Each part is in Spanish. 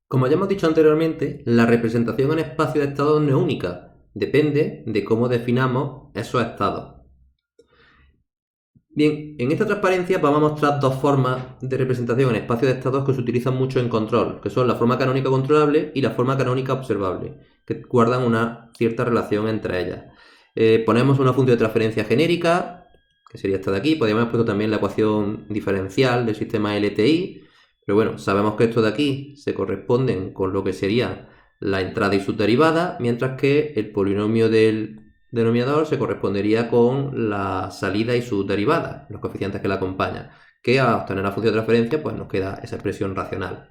Como ya hemos dicho anteriormente, la representación en espacio de estados no es única, depende de cómo definamos esos estados. Bien, en esta transparencia vamos a mostrar dos formas de representación en espacio de estados que se utilizan mucho en control, que son la forma canónica controlable y la forma canónica observable, que guardan una cierta relación entre ellas. Ponemos una función de transferencia genérica, que sería esta de aquí, podríamos haber puesto también la ecuación diferencial del sistema LTI, pero bueno, sabemos que estos de aquí se corresponden con lo que sería la entrada y su derivada, mientras que el polinomio del denominador se correspondería con la salida y su derivada, los coeficientes que la acompañan, que al obtener la función de transferencia pues nos queda esa expresión racional.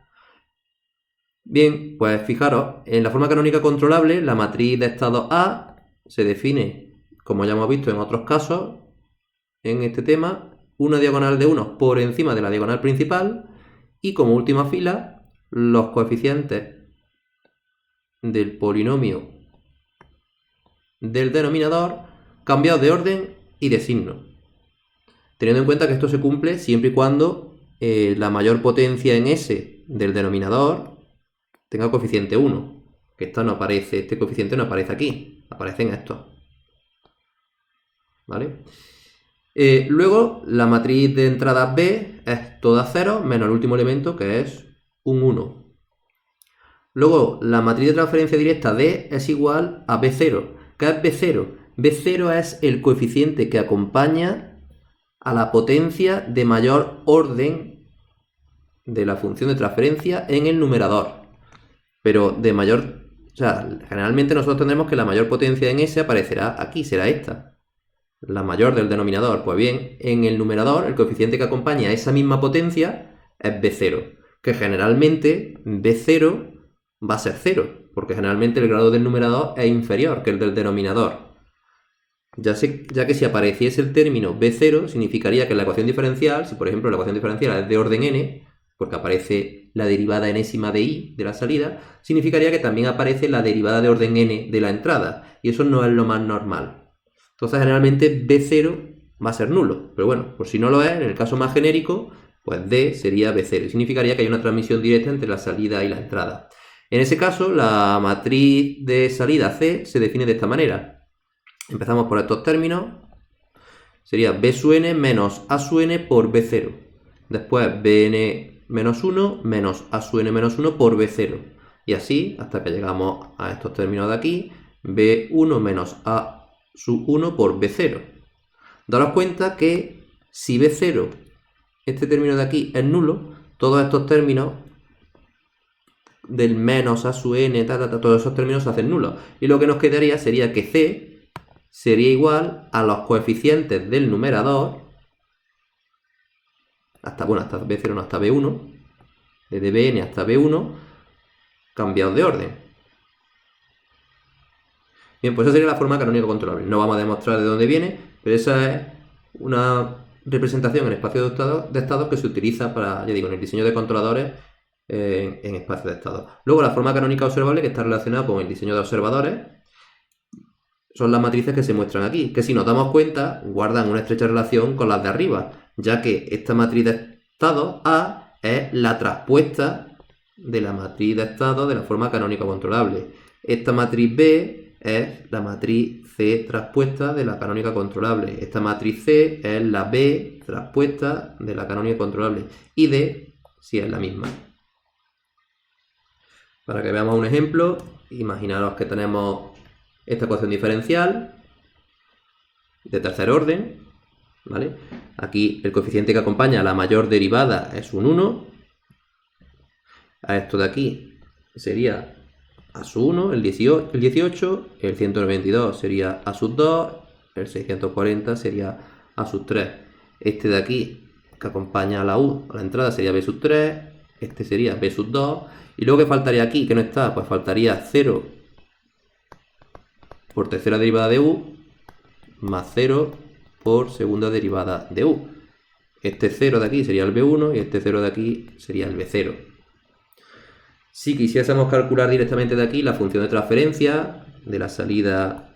Bien, pues fijaros, en la forma canónica controlable la matriz de estado A se define, como ya hemos visto en otros casos, en este tema, una diagonal de 1 por encima de la diagonal principal y como última fila los coeficientes del polinomio del denominador cambiados de orden y de signo. Teniendo en cuenta que esto se cumple siempre y cuando la mayor potencia en S del denominador tenga coeficiente 1. Que esto no aparece, este coeficiente no aparece aquí, aparece en esto. ¿Vale? Luego, la matriz de entrada B es toda 0 menos el último elemento que es un 1. Luego, la matriz de transferencia directa D es igual a B0. ¿Qué es B0? B0 es el coeficiente que acompaña a la potencia de mayor orden de la función de transferencia en el numerador. Pero de mayor... O sea, generalmente nosotros tendremos que la mayor potencia en S aparecerá aquí, será esta. La mayor del denominador. Pues bien, en el numerador, el coeficiente que acompaña a esa misma potencia es B0. Que generalmente B0 va a ser 0, porque generalmente el grado del numerador es inferior que el del denominador. Ya que si apareciese el término B0, significaría que la ecuación diferencial, si por ejemplo la ecuación diferencial es de orden n, porque aparece la derivada enésima de i de la salida, significaría que también aparece la derivada de orden n de la entrada, y eso no es lo más normal. Entonces generalmente B0 va a ser nulo, pero bueno, por si no lo es, en el caso más genérico, pues D sería B0, y significaría que hay una transmisión directa entre la salida y la entrada. En ese caso, la matriz de salida C se define de esta manera. Empezamos por estos términos. Sería B sub n menos A sub n por B0. Después Bn menos 1 menos A sub n menos 1 por B0. Y así hasta que llegamos a estos términos de aquí. B1 menos A sub 1 por B0. Daros cuenta que si B0, este término de aquí, es nulo, todos estos términos del menos A sub n, todos esos términos se hacen nulos. Y lo que nos quedaría sería que C sería igual a los coeficientes del numerador, hasta B0 no, hasta B1, desde Bn hasta B1, cambiados de orden. Bien, pues esa sería la forma canónica controlable. No vamos a demostrar de dónde viene, pero esa es una representación en espacio de estados que se utiliza para, ya digo, en el diseño de controladores en espacio de estado. Luego la forma canónica observable, que está relacionada con el diseño de observadores, son las matrices que se muestran aquí, que si nos damos cuenta guardan una estrecha relación con las de arriba, ya que esta matriz de estado A es la traspuesta de la matriz de estado de la forma canónica controlable. Esta matriz B es la matriz C traspuesta de la canónica controlable. Esta matriz C es la B traspuesta de la canónica controlable. Y D sí es la misma. Para que veamos un ejemplo, imaginaros que tenemos esta ecuación diferencial de tercer orden, ¿vale? Aquí el coeficiente que acompaña a la mayor derivada es un 1. A esto de aquí sería A sub 1, el 18, el 192 sería A sub 2, el 640 sería A sub 3. Este de aquí que acompaña a la U, a la entrada, sería B sub 3, este sería B sub 2, y luego que faltaría aquí, que no está, pues faltaría 0 por tercera derivada de U, más 0 por segunda derivada de U. Este 0 de aquí sería el B1 y este 0 de aquí sería el B0. Si quisiésemos calcular directamente de aquí la función de transferencia de la salida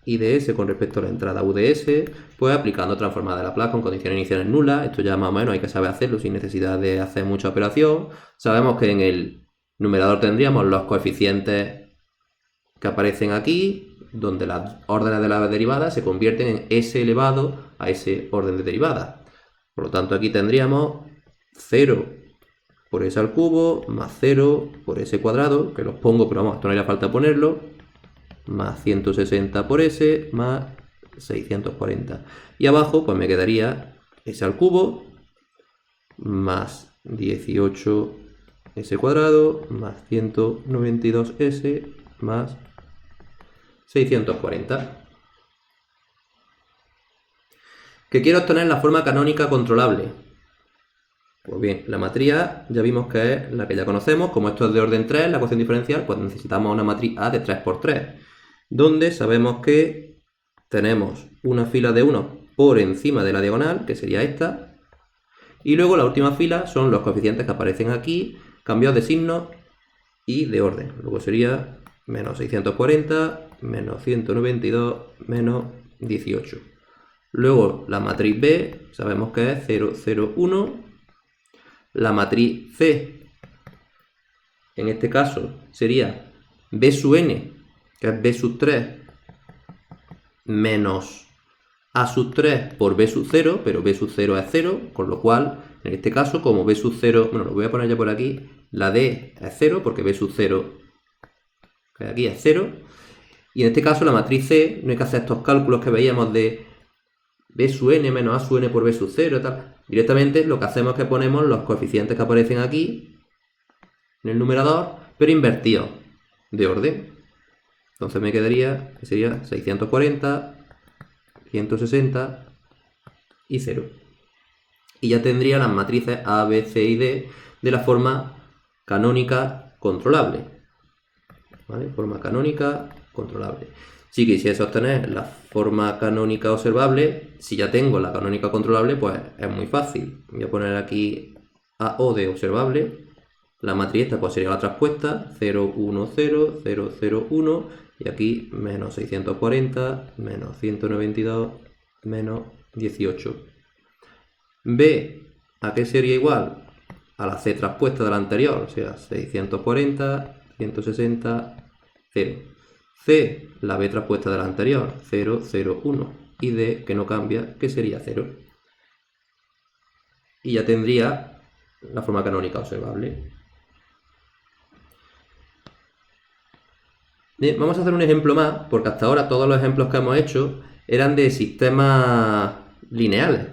IDS con respecto a la entrada UDS, pues aplicando transformada de Laplace con condiciones iniciales nulas. Esto ya más o menos hay que saber hacerlo sin necesidad de hacer mucha operación. Sabemos que en el Numerador tendríamos los coeficientes que aparecen aquí, donde las órdenes de la derivada se convierten en s elevado a ese orden de derivada. Por lo tanto, aquí tendríamos 0 por s al cubo, más 0 por s cuadrado, que los pongo, pero vamos, esto no haría falta ponerlo, más 160 por s, más 640. Y abajo, pues me quedaría s al cubo, más 18s cuadrado, más 192s, más 640. Que quiero obtener la forma canónica controlable. Pues bien, la matriz A ya vimos que es la que ya conocemos. Como esto es de orden 3, la ecuación diferencial, pues necesitamos una matriz A de 3 por 3, donde sabemos que tenemos una fila de 1 por encima de la diagonal, que sería esta, y luego la última fila son los coeficientes que aparecen aquí, cambiados de signo y de orden. Luego sería menos 640, menos 192, menos 18. Luego la matriz B, sabemos que es 0, 0, 1. La matriz C, en este caso, sería B sub n, que es B sub 3, menos A sub 3 por B sub 0, pero B sub 0 es 0, con lo cual, en este caso, como B sub 0, bueno, lo voy a poner ya por aquí, la D es 0, porque B sub 0, que aquí es 0, y en este caso la matriz C, no hay que hacer estos cálculos que veíamos de B sub n menos A sub n por B sub 0 y tal. Directamente lo que hacemos es que ponemos los coeficientes que aparecen aquí en el numerador, pero invertidos de orden. Entonces me quedaría que sería 640, 160 y 0. Y ya tendría las matrices A, B, C y D de la forma canónica controlable. ¿Vale? Forma canónica controlable. Si quisiese obtener la forma canónica observable, si ya tengo la canónica controlable, pues es muy fácil. Voy a poner aquí AO de observable. La matriz esta pues sería la traspuesta, 0, 1, 0, 0, 0, 1. Y aquí menos 640, menos 192, menos 18. B, ¿a qué sería igual? A la C traspuesta de la anterior, o sea, 640, 160, 0. C, la B traspuesta de la anterior, 0, 0, 1. Y D, que no cambia, que sería 0. Y ya tendría la forma canónica observable. Bien, vamos a hacer un ejemplo más, porque hasta ahora todos los ejemplos que hemos hecho eran de sistemas lineales.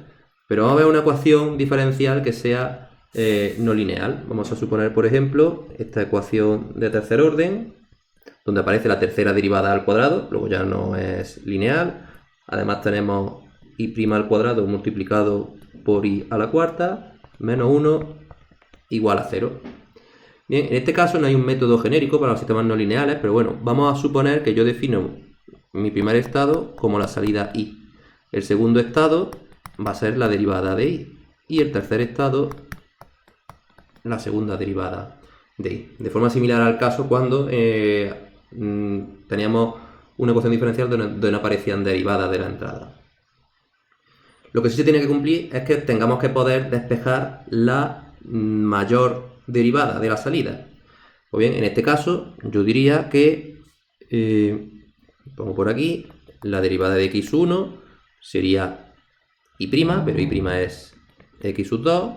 Pero vamos a ver una ecuación diferencial que sea no lineal. Vamos a suponer, por ejemplo, esta ecuación de tercer orden, donde aparece la tercera derivada al cuadrado, luego ya no es lineal. Además tenemos y' al cuadrado multiplicado por i a la cuarta, menos 1 igual a 0. Bien, en este caso no hay un método genérico para los sistemas no lineales, pero bueno, vamos a suponer que yo defino mi primer estado como la salida i. El segundo estado va a ser la derivada de i. Y el tercer estado, la segunda derivada de i. De forma similar al caso cuando teníamos una ecuación diferencial donde no aparecían derivadas de la entrada. Lo que sí se tiene que cumplir es que tengamos que poder despejar la mayor derivada de la salida. Pues bien, en este caso yo diría que, pongo por aquí, la derivada de x1 sería y', pero y' es x sub 2.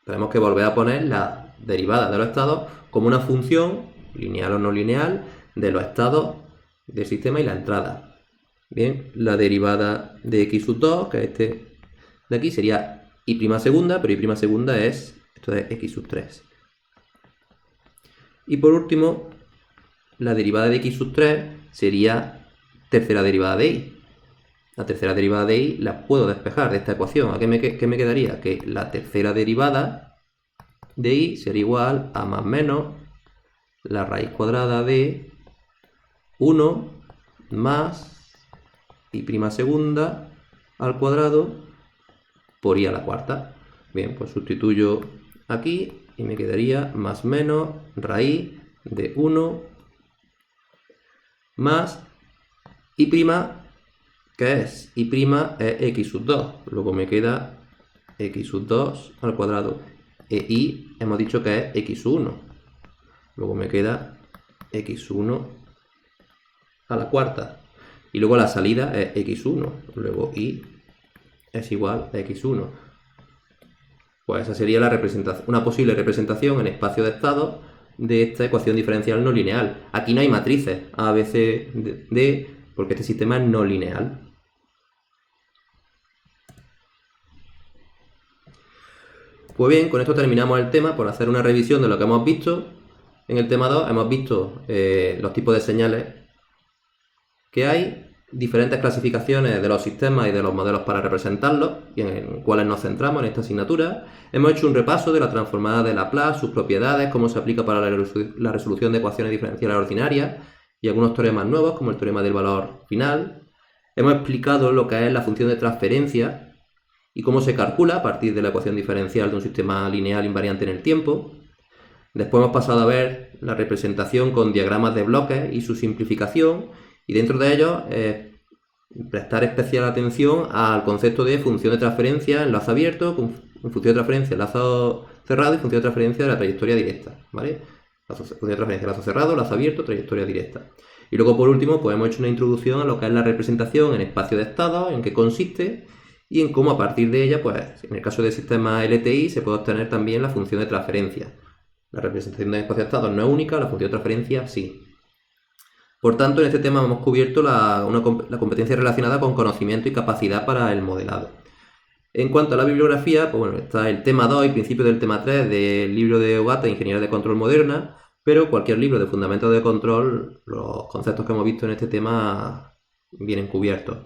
Tenemos que volver a poner la derivada de los estados como una función, lineal o no lineal, de los estados del sistema y la entrada. Bien, la derivada de x sub 2, que es este de aquí, sería y' segunda, pero y' segunda es, esto es x sub 3. Y por último, la derivada de x sub 3 sería tercera derivada de y. La tercera derivada de y la puedo despejar de esta ecuación. ¿A qué me quedaría? Que la tercera derivada de y sería igual a más menos la raíz cuadrada de 1 más y' segunda al cuadrado por i a la cuarta. Bien, pues sustituyo aquí y me quedaría más menos raíz de 1 más y', que es y' es x sub 2. Luego me queda x sub 2 al cuadrado. E y hemos dicho que es x sub 1. Luego me queda x1 a la cuarta. Y luego la salida es x1. Luego y es igual a x1. Pues esa sería la representación, una posible representación en espacio de estado de esta ecuación diferencial no lineal. Aquí no hay matrices A, B, C, D, porque este sistema es no lineal. Pues bien, con esto terminamos el tema por hacer una revisión de lo que hemos visto. En el tema 2 hemos visto los tipos de señales que hay, diferentes clasificaciones de los sistemas y de los modelos para representarlos, y en cuáles nos centramos en esta asignatura. Hemos hecho un repaso de la transformada de Laplace, sus propiedades, cómo se aplica para la resolución de ecuaciones diferenciales ordinarias y algunos teoremas nuevos, como el teorema del valor final. Hemos explicado lo que es la función de transferencia y cómo se calcula a partir de la ecuación diferencial de un sistema lineal invariante en el tiempo. Después hemos pasado a ver la representación con diagramas de bloques y su simplificación, y dentro de ellos prestar especial atención al concepto de función de transferencia, enlazo abierto, función de transferencia, enlazo cerrado y función de transferencia de la trayectoria directa, ¿vale? Función de transferencia, enlazo cerrado, enlazo abierto, trayectoria directa. Y luego, por último, pues hemos hecho una introducción a lo que es la representación en espacio de estados, en qué consiste y en cómo a partir de ella, pues en el caso del sistema LTI, se puede obtener también la función de transferencia. La representación de espacio de estados no es única, la función de transferencia sí. Por tanto, en este tema hemos cubierto la competencia relacionada con conocimiento y capacidad para el modelado. En cuanto a la bibliografía, pues bueno, está el tema 2 y principio del tema 3 del libro de Ogata, Ingeniería de Control Moderna, pero cualquier libro de fundamentos de control, los conceptos que hemos visto en este tema vienen cubiertos.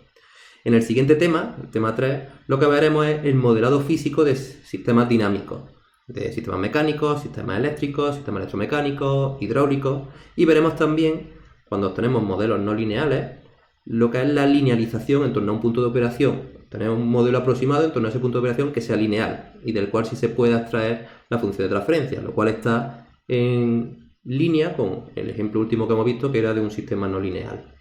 En el siguiente tema, el tema 3, lo que veremos es el modelado físico de sistemas dinámicos, de sistemas mecánicos, sistemas eléctricos, sistemas electromecánicos, hidráulicos, y veremos también, cuando obtenemos modelos no lineales, lo que es la linealización en torno a un punto de operación. Tenemos un modelo aproximado en torno a ese punto de operación que sea lineal y del cual sí se puede extraer la función de transferencia, lo cual está en línea con el ejemplo último que hemos visto, que era de un sistema no lineal.